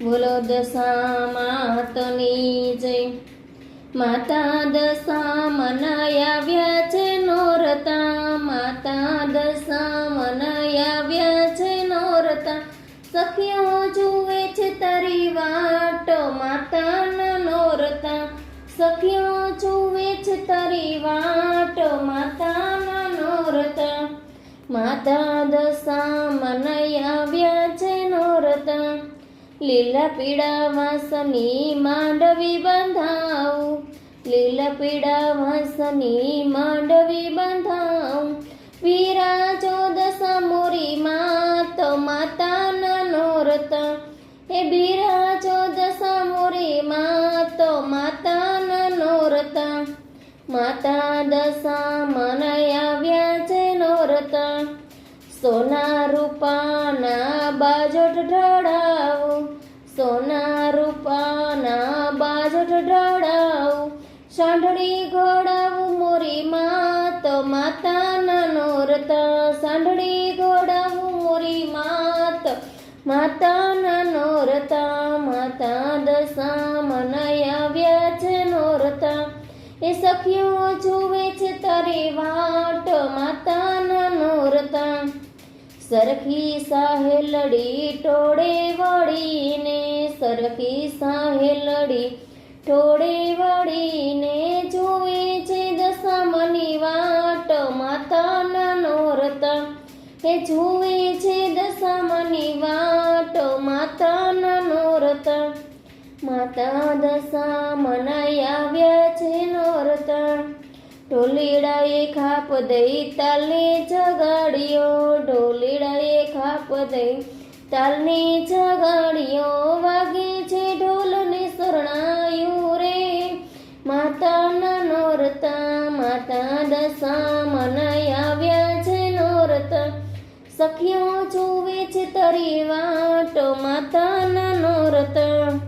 બોલો દશા માતની જય। માતા દશા મનાવ્યા છે નોરતા, માતા દશા મનાવ્યા છે નોરતા। સખીઓ જુએ છે તારી વાટ માતાના નોરતા, સખીઓ જુએ છે તારી વાટ માતાના નોરતા। માતા દશા મનાવ્યા છે નોરતા, લીલા પીળા વાંસની માંડવી બંધાવું, લીલા પીળા વાંસની માંડવી બંધાવું। વિરાજો દશા મોરી માત માતાના નોરતા, હે બિરાજો દશા મોરી માત માતાના નોરતા। માતા દશા મનાવ્યા છે નોરતા, સોના રૂપાના બાજોટ ઢળાવું, સોના રૂપાના બાજોટ ઢળાવું। સાંઢળી ઘોડાવું મોરી માત માતાના નોરતા, સાંઢળી ઘોડાવું મોરી માત માતાના નોરતા। માતા દશા મનાવ્યા છે નોરતા, એ સખીઓ જુએ છે તારી વાટ માતાના નોરતા। સરખી સાહેલડી ટોળે વળીને, સરખી સાહેલડી ટોળે વળીને જુએ છે દશામની વાટ માતાના નોરતા, એ જુએ છે દશામની વાટ માતાના નોરતા। માતા દશા મનાવ્યા છે નોરતા, ઢોલીડાએ ખાપ દઈ તાલની જગાડીઓ, ઢોલીડાએ ખાપ દઈ તાલની જગાડીઓ। વાગે છે ઢોલને શરણાયું રે માતાના નોરતા, માતા દશા મનાવ્યા છે નોરતા। સખીઓ જુએ છે તારી વાટ માતાના નોરતા।